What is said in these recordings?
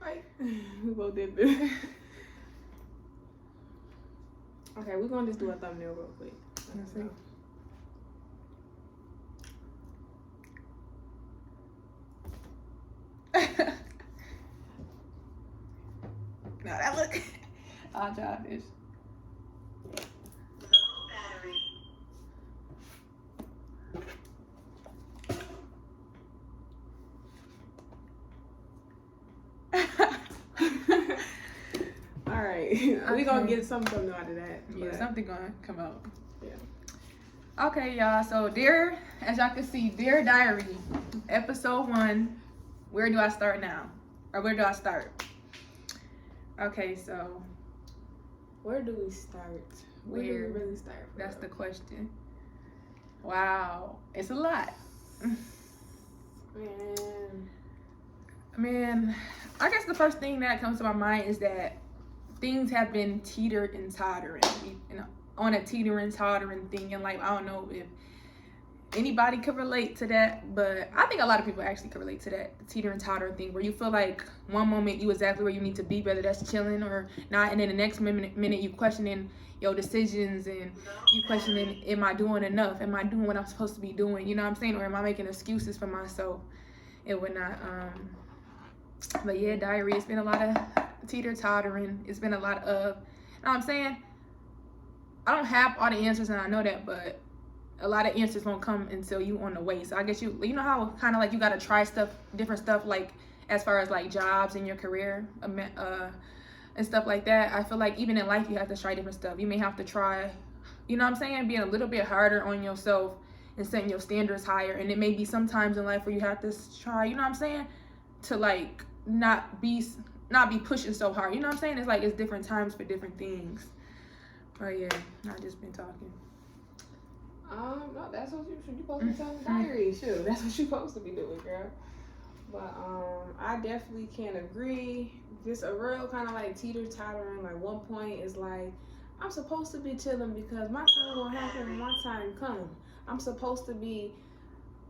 Right. We both did this. Okay, we're gonna just do a thumbnail real quick. Let's see. No, that look. I'll try this. All right, we gonna get something out of that. Yeah, something gonna come out. Yeah. Okay, y'all. So, as y'all can see, Dear Diary, episode 1. Where do I start now? Or where do I start? Okay, so. Where do we start? Where do we really start? That's the question. Wow, it's a lot. Man, I guess the first thing that comes to my mind is that things have been teetered and tottering, on a teetering tottering thing in life. I don't know if anybody could relate to that, but I think a lot of people actually could relate to that, the teeter and totter thing, where you feel like one moment you exactly where you need to be, whether that's chilling or not, and then the next minute you questioning your decisions and you questioning, am I doing enough? Am I doing what I'm supposed to be doing? You know what I'm saying? Or am I making excuses for myself and whatnot? But yeah, diary, it's been a lot of teeter tottering. It's been a lot of, you know what I'm saying? I don't have all the answers, and I know that, but a lot of answers won't come until you on the way. So I guess you know how kind of like you got to try different stuff, like as far as like jobs in your career and stuff like that. I feel like even in life you have to try different stuff. You may have to try, you know what I'm saying, being a little bit harder on yourself and setting your standards higher. And it may be sometimes in life where you have to try, you know what I'm saying, to like not be pushing so hard. You know what I'm saying? It's like it's different times for different things. But yeah, I just been talking. No, that's what you're supposed to be telling the diary. Sure, that's what you're supposed to be doing, girl. But I definitely can agree. Just a real kind of like teeter-tottering. Like one point is like, I'm supposed to be chilling because my time gonna happen when my time comes. I'm supposed to be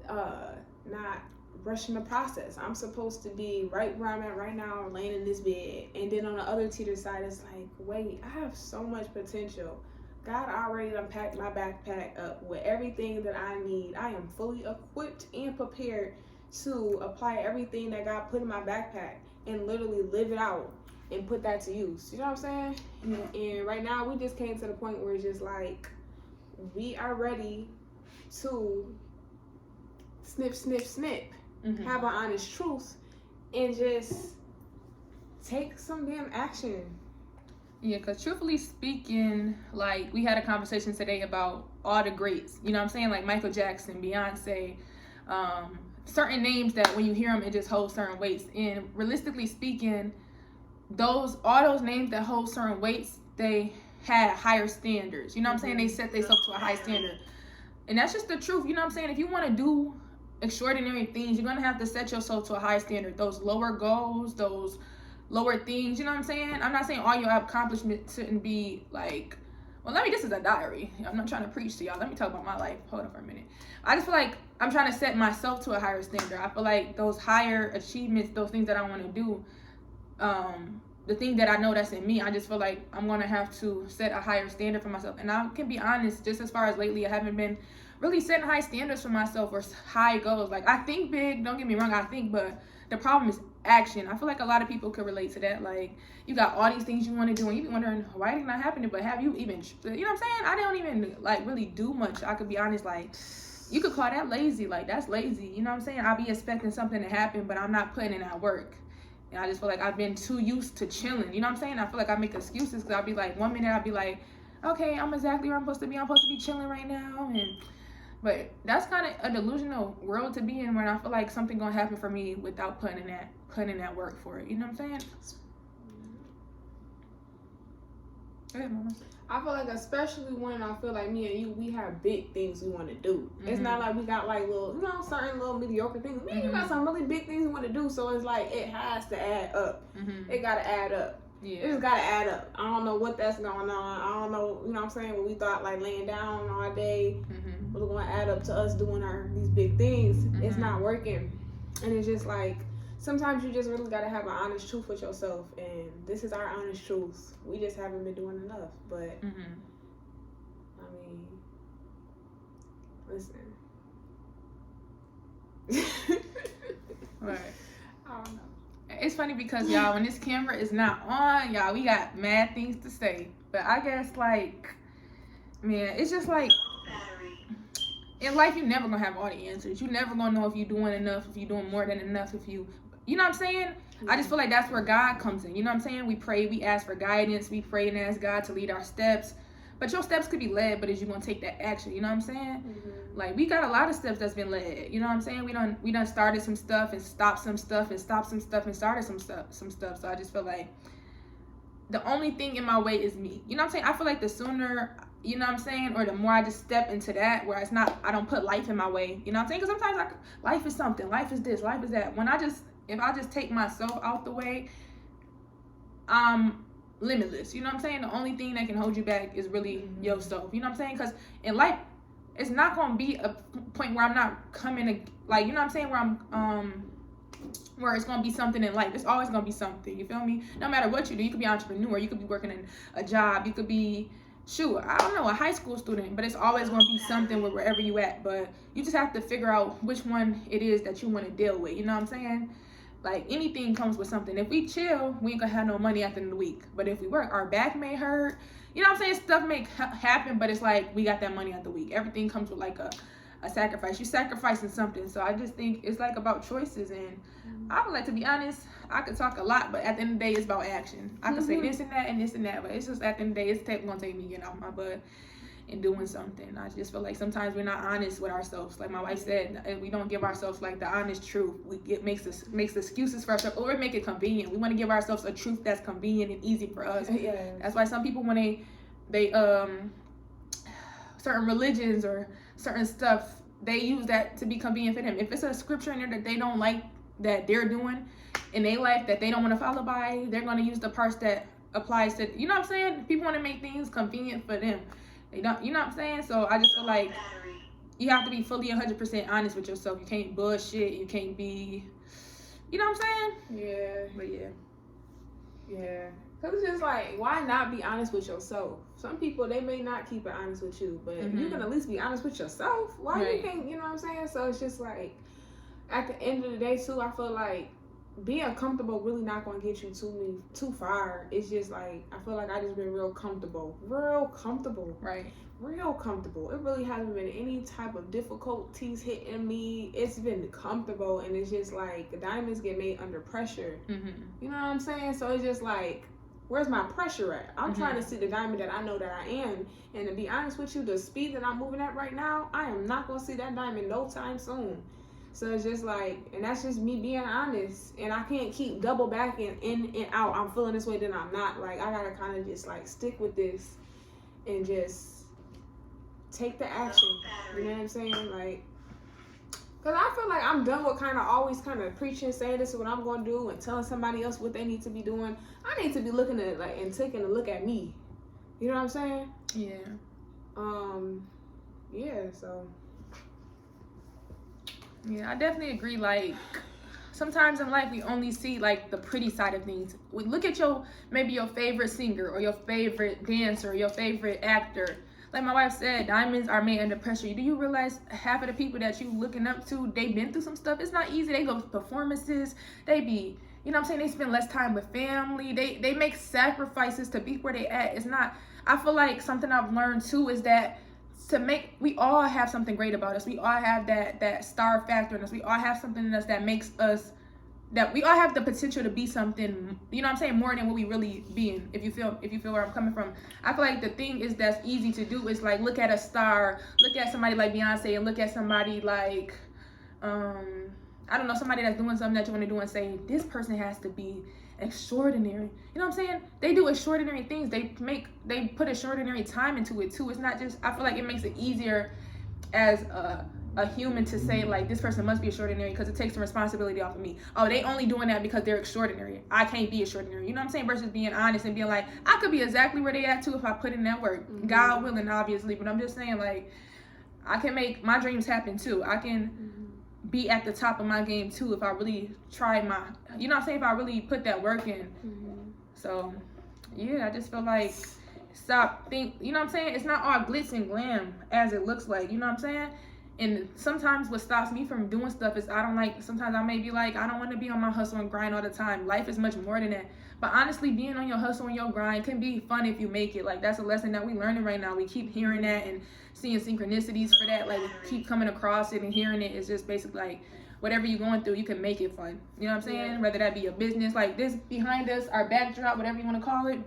not rushing the process. I'm supposed to be right where I'm at right now, laying in this bed. And then on the other teeter side, it's like, wait, I have so much potential. God already unpacked my backpack up with everything that I need. I am fully equipped and prepared to apply everything that God put in my backpack and literally live it out and put that to use. You know what I'm saying? Mm-hmm. And right now we just came to the point where it's just like, we are ready to snip, mm-hmm. have an honest truth and just take some damn action. Yeah, because truthfully speaking, like, we had a conversation today about all the greats, you know what I'm saying? Like Michael Jackson, Beyonce, certain names that when you hear them, it just holds certain weights. And realistically speaking, all those names that hold certain weights, they had higher standards. You know what I'm saying? They set themselves to a high standard. And that's just the truth. You know what I'm saying? If you want to do extraordinary things, you're going to have to set yourself to a high standard. Those lower goals, those lower things, you know what I'm saying? I'm not saying all your accomplishments shouldn't be like, well, this is a diary. I'm not trying to preach to y'all. Let me talk about my life. Hold on for a minute. I just feel like I'm trying to set myself to a higher standard. I feel like those higher achievements, those things that I want to do, the thing that I know that's in me, I just feel like I'm going to have to set a higher standard for myself. And I can be honest, just as far as lately, I haven't been really setting high standards for myself or high goals. Like, I think big, don't get me wrong, but the problem is action. I feel like a lot of people could relate to that. Like, you got all these things you want to do and you be wondering why did not happen, but have you even, you know what I'm saying? I don't even like really do much. I could be honest, like, you could call that lazy. Like, that's lazy, you know what I'm saying? I'll be expecting something to happen, but I'm not putting in that work. And I just feel like I've been too used to chilling, you know what I'm saying? I feel like I make excuses because I'll be like, one minute I'll be like, okay, I'm exactly where I'm supposed to be. I'm supposed to be chilling right now. But that's kind of a delusional world to be in, where I feel like something gonna happen for me without putting in that work for it. You know what I'm saying? Go ahead, Mama. I feel like, especially when I feel like me and you, we have big things we want to do. Mm-hmm. It's not like we got like little, you know, certain little mediocre things. Me and you got some really big things we want to do. So it's like, it has to add up. Mm-hmm. It got to add up. Yeah. It just got to add up. I don't know what that's going on. I don't know, you know what I'm saying? When we thought like laying down all day was going to add up to us doing these big things. Mm-hmm. It's not working. And it's just like, sometimes you just really gotta have an honest truth with yourself, and this is our honest truth. We just haven't been doing enough. But I mean, listen. Right. I don't know. It's funny because y'all, when this camera is not on, y'all, we got mad things to say. But I guess, like, man, it's just like, in life, you're never gonna have all the answers. You're never gonna know if you're doing enough, if you're doing more than enough, if you know what I'm saying? I just feel like that's where God comes in. You know what I'm saying? We pray, we ask for guidance, we pray and ask God to lead our steps. But your steps could be led, but is you gonna take that action? You know what I'm saying? Like, we got a lot of steps that's been led. You know what I'm saying? We done started some stuff and stopped some stuff and stopped some stuff and started some stuff. So I just feel like the only thing in my way is me. You know what I'm saying? I feel like the sooner, you know what I'm saying, or the more I just step into that, where it's not, I don't put life in my way. You know what I'm saying? Because sometimes life is something, life is this, life is that. If I just take myself out the way, I'm limitless. You know what I'm saying? The only thing that can hold you back is really yourself. You know what I'm saying? Because in life, it's not going to be a point where I'm not coming to, like, you know what I'm saying, where I'm where it's going to be something in life. It's always going to be something. You feel me? No matter what you do. You could be an entrepreneur, you could be working in a job, you could be, I don't know, a high school student, but it's always going to be something wherever you at. But you just have to figure out which one it is that you want to deal with. You know what I'm saying? Like, anything comes with something. If we chill, we ain't gonna have no money at the end of the week. But if we work, our back may hurt. You know what I'm saying? Stuff may happen, but it's like we got that money at the week. Everything comes with like a sacrifice. You're sacrificing something. So I just think it's like about choices. And I would like to be honest, I could talk a lot, but at the end of the day, it's about action. I could say this and that and this and that, but it's just at the end of the day, it's gonna take me getting off my butt and doing something. I just feel like sometimes we're not honest with ourselves. Like my wife said, and we don't give ourselves like the honest truth. It makes excuses for ourselves, or make it convenient. We want to give ourselves a truth that's convenient and easy for us. Yeah. That's why some people, when they certain religions or certain stuff, they use that to be convenient for them. If it's a scripture in there that they don't like, that they're doing in their life, that they don't want to follow by, they're going to use the parts that applies to, you know what I'm saying? People want to make things convenient for them. They don't, you know what I'm saying? So I just feel like you have to be fully 100% honest with yourself. You can't bullshit. You can't be, you know what I'm saying? Yeah. But yeah. Yeah. Because it's just like, why not be honest with yourself? Some people, they may not keep it honest with you, but you can at least be honest with yourself. Why you can't, you know what I'm saying? So it's just like, at the end of the day, too, I feel like being comfortable really not going to get you too far. It's just like, I feel like I just been real comfortable. Right. Real comfortable. It really hasn't been any type of difficulties hitting me. It's been comfortable, and it's just like the diamonds get made under pressure. You know what I'm saying? So it's just like, where's my pressure at? I'm trying to see the diamond that I know that I am. And to be honest with you, the speed that I'm moving at right now, I am not going to see that diamond no time soon. So it's just like, and that's just me being honest. And I can't keep double backing in and out. I'm feeling this way, then I'm not. Like, I got to kind of just like stick with this and just take the action. You know what I'm saying? Like, because I feel like I'm done with kind of always kind of preaching, saying this is what I'm going to do and telling somebody else what they need to be doing. I need to be looking at, like, and taking a look at me. You know what I'm saying? Yeah. Yeah, so. Yeah, I definitely agree. Like, sometimes in life we only see like the pretty side of things. We look at maybe your favorite singer or your favorite dancer or your favorite actor. Like my wife said, diamonds are made under pressure. Do you realize half of the people that you looking up to, they've been through some stuff? It's not easy. They go to performances. They be, you know what I'm saying? They spend less time with family. They make sacrifices to be where they at. It's not, I feel like something I've learned too is that we all have something great about us. We all have that star factor in us. We all have something in us that makes us, that we all have the potential to be something, you know what I'm saying, more than what we really being, if you feel where I'm coming from. I feel like the thing is that's easy to do is like look at a star, look at somebody like Beyonce, and look at somebody like I don't know, somebody that's doing something that you want to do and say, this person has to be extraordinary. You know what I'm saying? They do extraordinary things. They put extraordinary time into it too. It's not just, I feel like it makes it easier as a human to say like, this person must be extraordinary because it takes the responsibility off of me. Oh, they only doing that because they're extraordinary. I can't be extraordinary. You know what I'm saying? Versus being honest and being like, I could be exactly where they at too if I put in that work. God willing, obviously. But I'm just saying, like, I can make my dreams happen too. I can be at the top of my game too if I really try my, you know what I'm saying, if I really put that work in. So yeah, I just feel like you know what I'm saying, it's not all glitz and glam as it looks like, you know what I'm saying. And sometimes what stops me from doing stuff is sometimes I may be like, I don't want to be on my hustle and grind all the time. Life is much more than that. But honestly, being on your hustle and your grind can be fun if you make it. Like, that's a lesson that we're learning right now. We keep hearing that and seeing synchronicities for that. Like, we keep coming across it and hearing it. It's just basically like, whatever you're going through, you can make it fun. You know what I'm saying? Yeah. Whether that be a business, like this behind us, our backdrop, whatever you want to call it.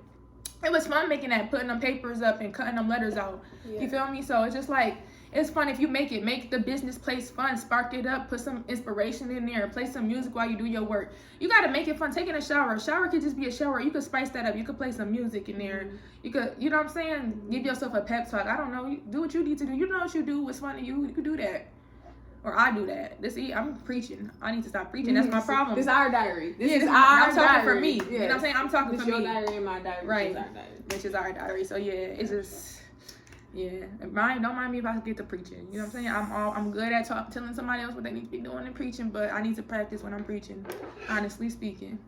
It was fun making that, putting them papers up and cutting them letters out. Yeah. You feel me? So it's just like, it's fun if you make the business place fun, spark it up, put some inspiration in there, play some music while you do your work. You got to make it fun. Taking a shower could just be a shower. You could spice that up. You could play some music in there. You could, you know what I'm saying? Give yourself a pep talk. I don't know. Do what you need to do. You know what you do. What's fun to you. You could do that. Or I do that. I'm preaching. I need to stop preaching. That's my problem. This is our diary. I'm talking for me. Yes. You know what I'm saying? I'm talking for me. Your diary and my diary. Right. Which is our diary. So yeah, it's just... Yeah, don't mind me if I get to preaching. You know what I'm saying? I'm good at telling somebody else what they need to be doing and preaching, but I need to practice when I'm preaching, honestly speaking.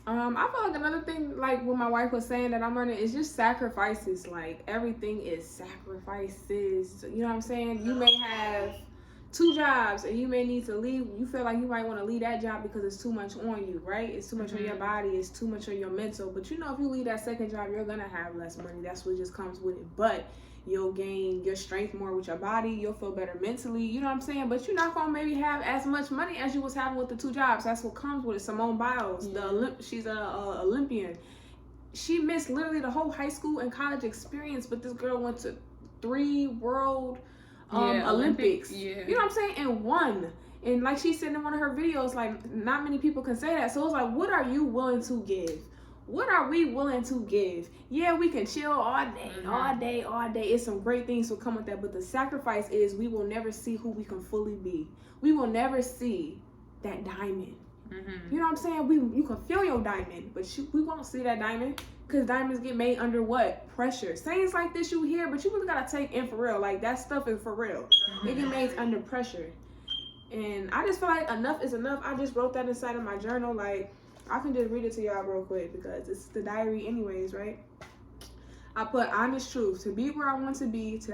I feel like another thing, like what my wife was saying that I'm learning, is just sacrifices. Like, everything is sacrifices. You know what I'm saying? You may have 2 jobs and you may need to leave. You feel like you might want to leave that job because it's too much on you, right? It's too much on your body. It's too much on your mental. But you know, if you leave that second job, you're going to have less money. That's what just comes with it. But you'll gain your strength more with your body. You'll feel better mentally. You know what I'm saying? But you're not going to maybe have as much money as you was having with the 2 jobs. That's what comes with it. Simone Biles, she's an Olympian. She missed literally the whole high school and college experience, but this girl went to 3 world Olympics. Yeah. You know what I'm saying? And won. And like she said in one of her videos, like, not many people can say that. So it's like, what are you willing to give? What are we willing to give? Yeah, we can chill all day. It's some great things will come with that. But the sacrifice is we will never see who we can fully be. We will never see that diamond. You know what I'm saying? You can feel your diamond, but we won't see that diamond because diamonds get made under what? Pressure. Sayings like this you hear, but you really got to take in for real. Like, that stuff is for real. It get made under pressure. And I just feel like enough is enough. I just wrote that inside of my journal. Like, I can just read it to y'all real quick because it's the diary anyways, right? I put honest truth. To be where I want to be, to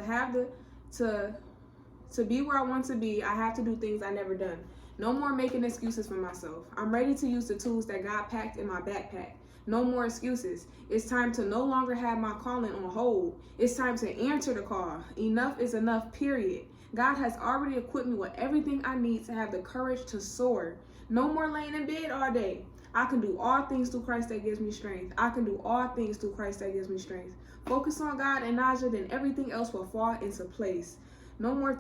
be where I want to be, I have to do things I never done. No more making excuses for myself. I'm ready to use the tools that God packed in my backpack. No more excuses. It's time to no longer have my calling on hold. It's time to answer the call. Enough is enough, period. God has already equipped me with everything I need to have the courage to soar. No more laying in bed all day. I can do all things through Christ that gives me strength. I can do all things through Christ that gives me strength. Focus on God and Naja, then everything else will fall into place. No more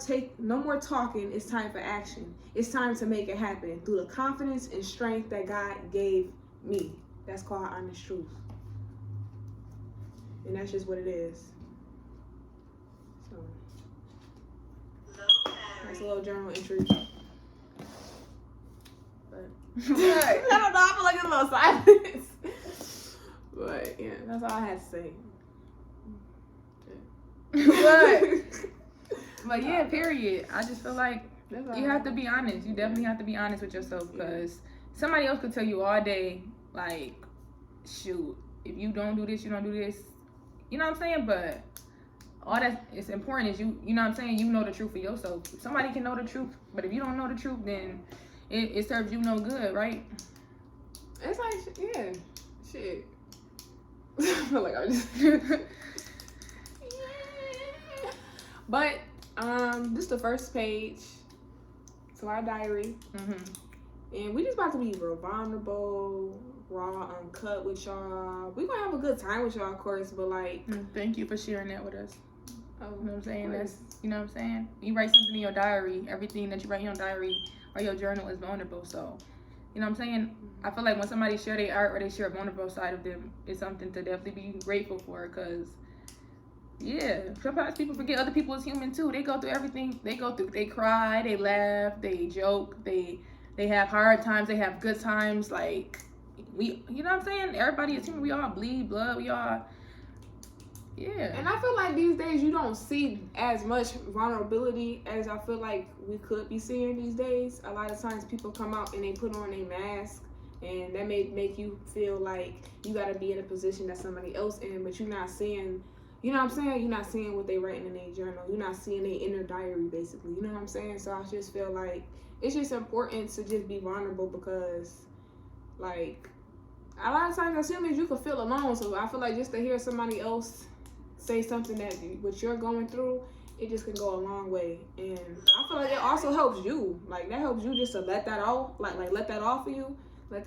talking. It's time for action. It's time to make it happen through the confidence and strength that God gave me. That's called honest truth. And that's just what it is. So that's a little journal entry. I don't know, I feel like it's a little silence. But yeah, that's all I had to say. But yeah, period. I just feel like you have to be honest. You definitely have to be honest with yourself because somebody else could tell you all day, like, shoot, if you don't do this, you don't do this. You know what I'm saying? But all that is important is you know what I'm saying? You know the truth for yourself. Somebody can know the truth, but if you don't know the truth, then it serves you no good, right? It's like, yeah, shit. I feel like I just... But, this is the first page to our diary. And we just about to be real vulnerable, raw, uncut with y'all. We gonna have a good time with y'all, of course, but like... Thank you for sharing that with us. You know what I'm saying? That's, you know what I'm saying? You write something in your diary, everything that you write in your diary or your journal is vulnerable. So, you know what I'm saying? I feel like when somebody share their art or they share a vulnerable side of them, it's something to definitely be grateful for because, yeah, sometimes people forget other people is human too. They go through everything. They cry, they laugh, they joke, they have hard times, they have good times. Like, you know what I'm saying? Everybody is human. We all bleed blood. We all Yeah. And I feel like these days you don't see as much vulnerability as I feel like we could be seeing these days. A lot of times people come out and they put on a mask, and that may make you feel like you got to be in a position that somebody else in, but you're not seeing, you know what I'm saying? You're not seeing what they writing in their journal. You're not seeing their inner diary, basically. You know what I'm saying? So I just feel like it's just important to just be vulnerable because, like, a lot of times as humans you can feel alone. So I feel like just to hear somebody else say something that what you're going through, it just can go a long way. And I feel like it also helps you. Like, that helps you just to let that out, like let that off of you. Let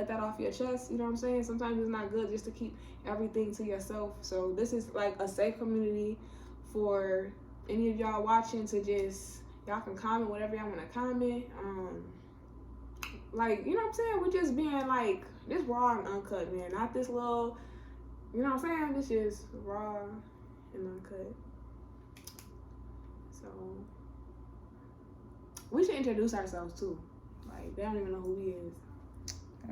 that off your chest. You know what I'm saying? Sometimes it's not good just to keep everything to yourself. So this is like a safe community for any of y'all watching to just, y'all can comment whatever y'all want to comment. Like, you know what I'm saying? We're just being like this raw and uncut, man. Not this little, you know what I'm saying? This is raw and uncut. So we should introduce ourselves too. Like, they don't even know who we is.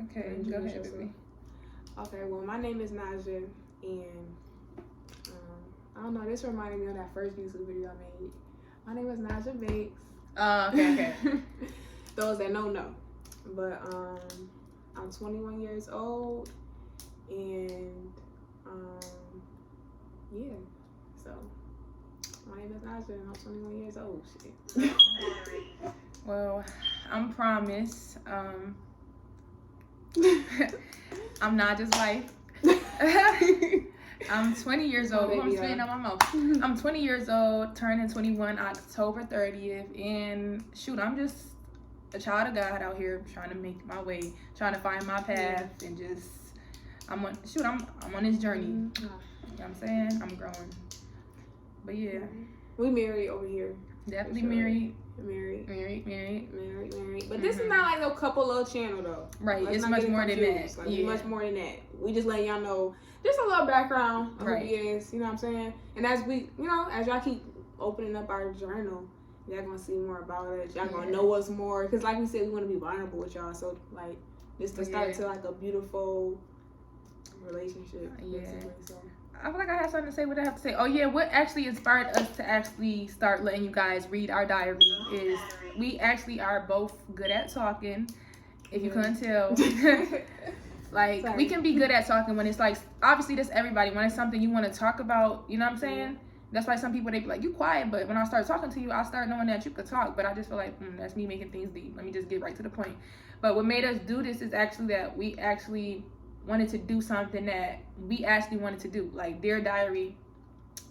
Okay, go ahead, baby. Okay, well, my name is Naja, and I don't know, this reminded me of that first YouTube video I made. My name is Naja Bakes. Okay. Those that know. But I'm 21 years old, and yeah, so my name is Naja, and I'm 21 years old. Shit. Well, I'm Promise. I'm Naja's wife. I'm 20 years old. I'm spitting on my mouth. I'm 20 years old, turning 21 October 30th, and shoot, I'm just a child of God out here trying to make my way, trying to find my path, and just I'm on this journey. You know what I'm saying? I'm growing. But yeah. We married over here. Definitely sure. married. But this is not like no couple little channel though. Right. Let's it's much more than that. Like, much more than that. We just letting y'all know just a little background of right. who he is. You know what I'm saying? And as we, you know, as y'all keep opening up our journal, y'all gonna see more about it. Y'all gonna know us more. Because like we said, we want to be vulnerable with y'all. So like this to start to like a beautiful relationship. Basically. So I feel like I have something to say. What I have to say? Oh yeah, what actually inspired us to actually start letting you guys read our diary is we actually are both good at talking. If you couldn't tell, like we can be good at talking when it's like obviously that's everybody. When it's something you want to talk about, you know what I'm saying? That's why some people they be like you quiet, but when I start talking to you, I start knowing that you could talk. But I just feel like that's me making things deep. Let me just get right to the point. But what made us do this is actually that we actually wanted to do something that we actually wanted to do, like Dear Diary.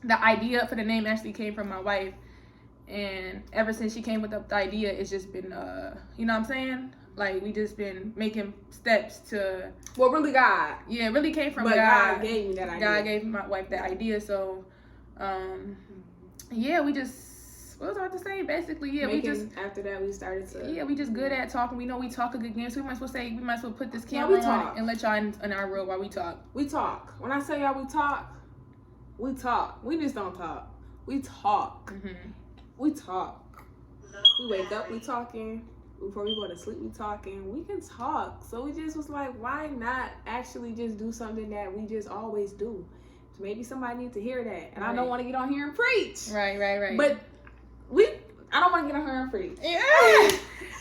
The idea for the name actually came from my wife, and ever since she came with the idea, it's just been you know what I'm saying, like we just been making steps to really God. Yeah, it really came from God gave me that idea. God gave my wife that idea. So yeah, we just, what was I about to say? Basically, yeah, we just after that we started to. Yeah, we just good at talking. We know we talk a good game, so we might as well put this camera on and let y'all in our world while we talk. We talk. When I say y'all, we talk. We talk. We just don't talk. We talk. We talk. We wake up, we talking. Before we go to sleep, we talking. We can talk. So we just was like, why not actually just do something that we just always do? So maybe somebody needs to hear that. And I don't want to get on here and preach. Right. But I don't want to get on here and preach. Yeah.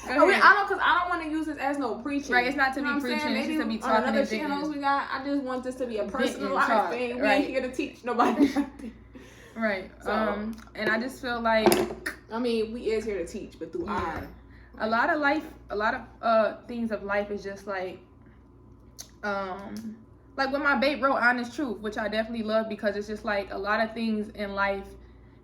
I don't want to use this as no preaching. Right, it's not to be preaching. It's just to be talking. On other channels we got, I just want this to be a personalized thing. We ain't here to teach nobody. Right. So, and I just feel like, I mean, we is here to teach, but through our. A lot of things of life is just like when my babe wrote Honest Truth, which I definitely love because it's just like a lot of things in life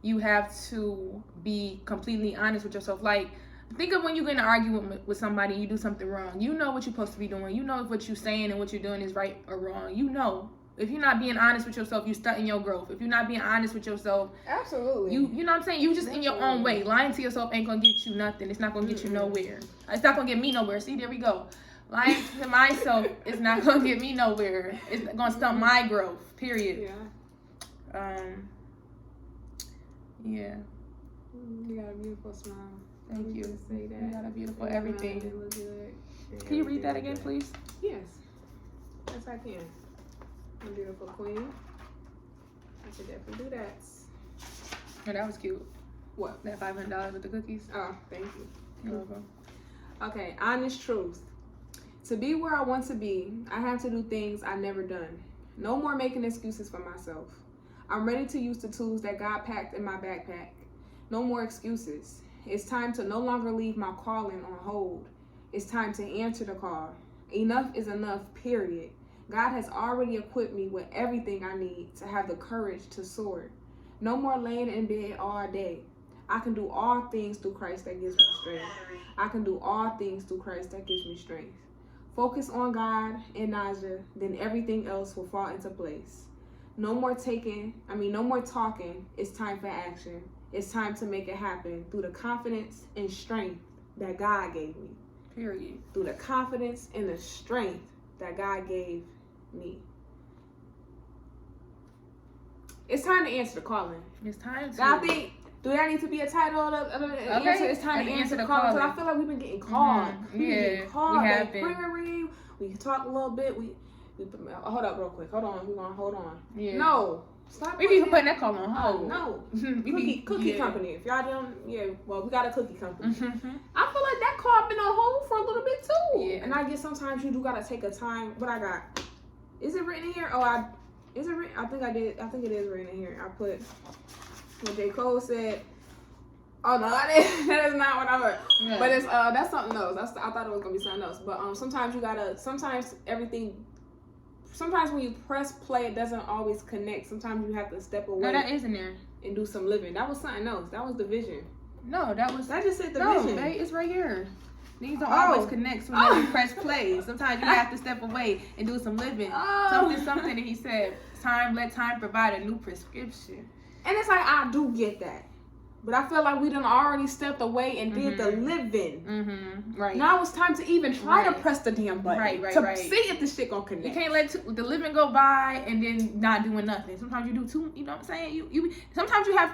you have to be completely honest with yourself. Like, think of when you get in an argument with somebody, you do something wrong. You know what you're supposed to be doing. You know if what you're saying and what you're doing is right or wrong. You know. If you're not being honest with yourself, you stunting your growth. If you're not being honest with yourself, absolutely. You know what I'm saying? You just in your own way. Lying to yourself ain't gonna get you nothing. It's not gonna get you nowhere. It's not gonna get me nowhere. See, there we go. Lying to myself is not gonna get me nowhere. It's gonna stunt my growth. Period. Yeah. Yeah. You got a beautiful smile. Thank you. Say that. You got a beautiful everything. Good. Can you read that again, please? Yes. Yes, I can. A beautiful queen. I should definitely do that. Oh, that was cute. What? That $500 with the cookies. Oh, thank you. You're welcome. Okay, honest truth. To be where I want to be, I have to do things I've never done. No more making excuses for myself. I'm ready to use the tools that God packed in my backpack. No more excuses. It's time to no longer leave my calling on hold. It's time to answer the call. Enough is enough, period. God has already equipped me with everything I need to have the courage to soar. No more laying in bed all day. I can do all things through Christ that gives me strength. I can do all things through Christ that gives me strength. Focus on God and Naja, then everything else will fall into place. No more talking. It's time for action. It's time to make it happen through the confidence and strength that God gave me. Period. Through the confidence and the strength that God gave me. It's time to answer the calling. It's time to. I think, do that need to be a title of the answer? It's time to answer the calling. Because I feel like we've been getting called. We've been getting called. We have been. Prayer read. We can talk a little bit. We hold up real quick. Hold on. We're going to hold on. Yeah. No. Stop. We even putting that call on hold. Oh, no. Cookie company. If y'all don't, we got a cookie company. I feel like that call been on hold for a little bit too. Yeah. And I guess sometimes you do gotta take a time. What I got? Is it written in here? Is it written? I think I did. I think it is written in here. I put what J. Cole said. Oh no, that is not what I heard. Yeah. But it's that's something else. I thought it was gonna be something else. But sometimes you gotta. Sometimes when you press play, it doesn't always connect. Sometimes you have to step away. No, that is in there. And do some living. That was something else. That was the vision. No, that just said the vision. No, it's right here. These don't always connect when you press play. Sometimes you have to step away and do some living. Something that he said. Let time provide a new prescription. And it's like, I do get that. But I feel like we done already stepped away and did the living. Right. Now it's time to even try to press the damn button. Right. See if the shit gonna connect. You can't let the living go by and then not doing nothing. Sometimes you do too. You know what I'm saying? Sometimes you have